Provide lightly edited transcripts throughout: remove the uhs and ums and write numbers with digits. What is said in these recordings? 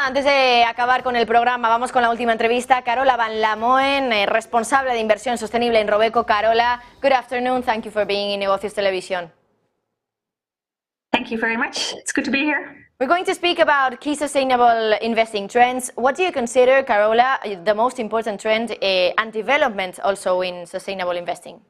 antes de acabar con el programa, vamos con la última entrevista. Carola Van Lamoen, responsable de inversión sostenible en Robeco. Carola, good afternoon. Thank you for being in Negocios Televisión. Thank you very much. It's good to be here. We're going to speak about key sustainable investing trends. What do you consider, Carola, the most important trend and development also in sustainable investing?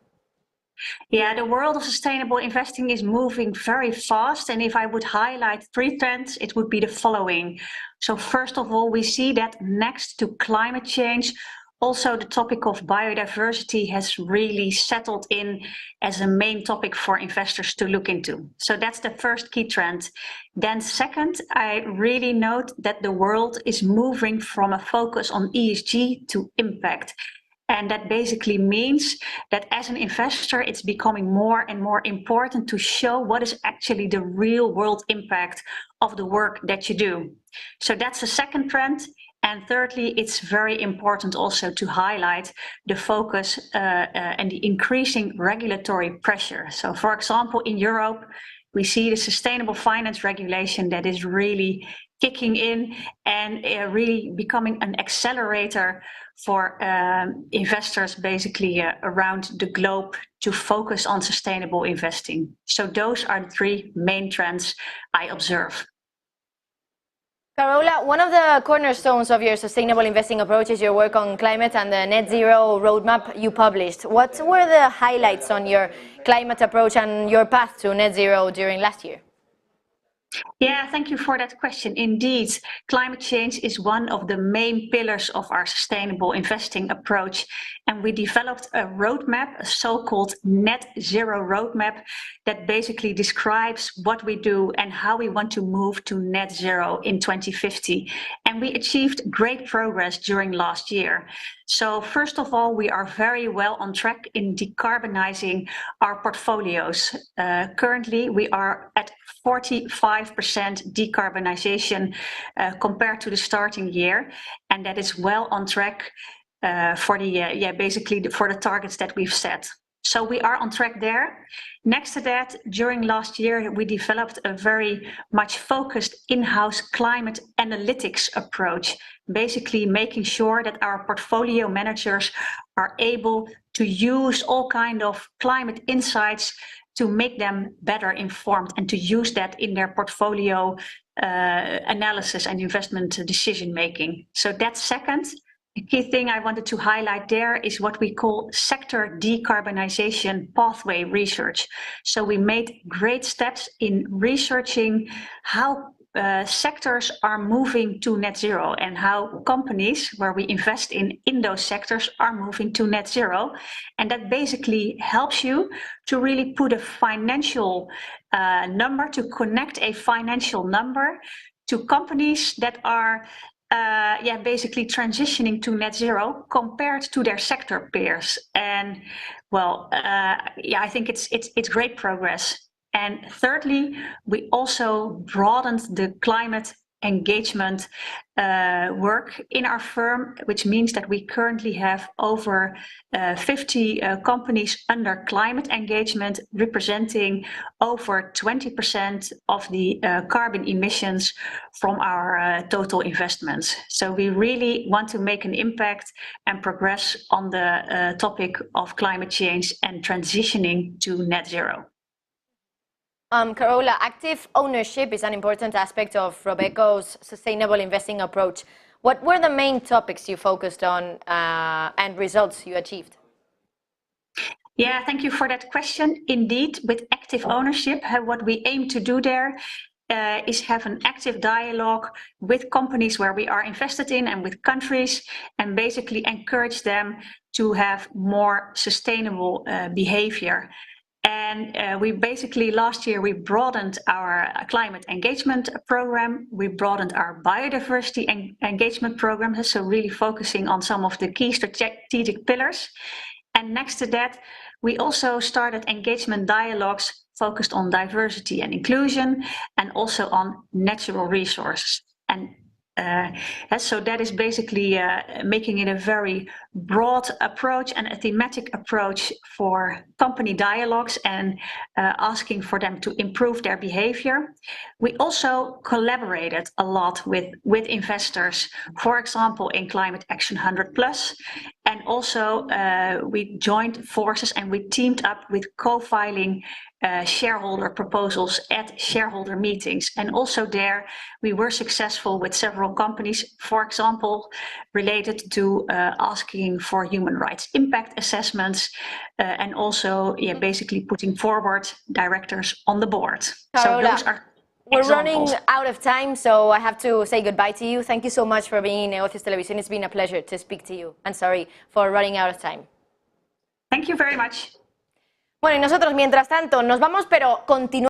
Yeah, the world of sustainable investing is moving very fast. And if I would highlight 3 trends, it would be the following. So first of all, we see that next to climate change, also the topic of biodiversity has really settled in as a main topic for investors to look into. So that's the first key trend. Then second, I really note that the world is moving from a focus on ESG to impact. And that basically means that as an investor, it's becoming more and more important to show what is actually the real world impact of the work that you do. So that's the second trend. And thirdly, it's very important also to highlight the focus and the increasing regulatory pressure. So for example, in Europe, we see the sustainable finance regulation that is really kicking in and really becoming an accelerator for investors basically around the globe to focus on sustainable investing. So those are the 3 main trends I observe. Carola, one of the cornerstones of your sustainable investing approach is your work on climate and the net zero roadmap you published. What were the highlights on your climate approach and your path to net zero during last year? Yeah, thank you for that question. Indeed, climate change is one of the main pillars of our sustainable investing approach. And we developed a roadmap, a so-called net zero roadmap, that basically describes what we do and how we want to move to net zero in 2050. And we achieved great progress during last year. So first of all, we are very well on track in decarbonizing our portfolios. Currently, we are at 45% decarbonization compared to the starting year, and that is well on track for the basically for the targets that we've set. So we are on track there. Next to that, during last year, we developed a very much focused in-house climate analytics approach, basically making sure that our portfolio managers are able to use all kind of climate insights to make them better informed and to use that in their portfolio analysis and investment decision making. So that's second. The key thing I wanted to highlight there is what we call sector decarbonization pathway research. So we made great steps in researching how sectors are moving to net zero and how companies where we invest in those sectors are moving to net zero. And that basically helps you to really put a financial number, to connect a financial number to companies that are basically transitioning to net zero compared to their sector peers. And well, I think it's great progress. And thirdly, we also broadened the climate engagement work in our firm, which means that we currently have over 50 companies under climate engagement, representing over 20% of the carbon emissions from our total investments. So we really want to make an impact and progress on the topic of climate change and transitioning to net zero. Carola, active ownership is an important aspect of Robeco's sustainable investing approach. What were the main topics you focused on and results you achieved? Yeah, thank you for that question. Indeed, with active ownership, what we aim to do there is have an active dialogue with companies where we are invested in and with countries, and basically encourage them to have more sustainable behavior. And we basically, last year, we broadened our climate engagement program. We broadened our biodiversity engagement program, so really focusing on some of the key strategic pillars. And next to that, we also started engagement dialogues focused on diversity and inclusion, and also on natural resources. And So that is basically making it a very broad approach and a thematic approach for company dialogues and asking for them to improve their behavior. We also collaborated a lot with investors, for example, in Climate Action 100+, and also we joined forces and we teamed up with co-filing shareholder proposals at shareholder meetings. And also there we were successful with several companies, for example, related to asking for human rights impact assessments and also basically putting forward directors on the board. Carola, so those are we're examples. running out of time, so I have to say goodbye to you. Thank you so much for being in Negocios Televisión. It's been a pleasure to speak to you. And sorry for running out of time. Thank you very much. Bueno, y nosotros, mientras tanto, nos vamos, pero continuamos.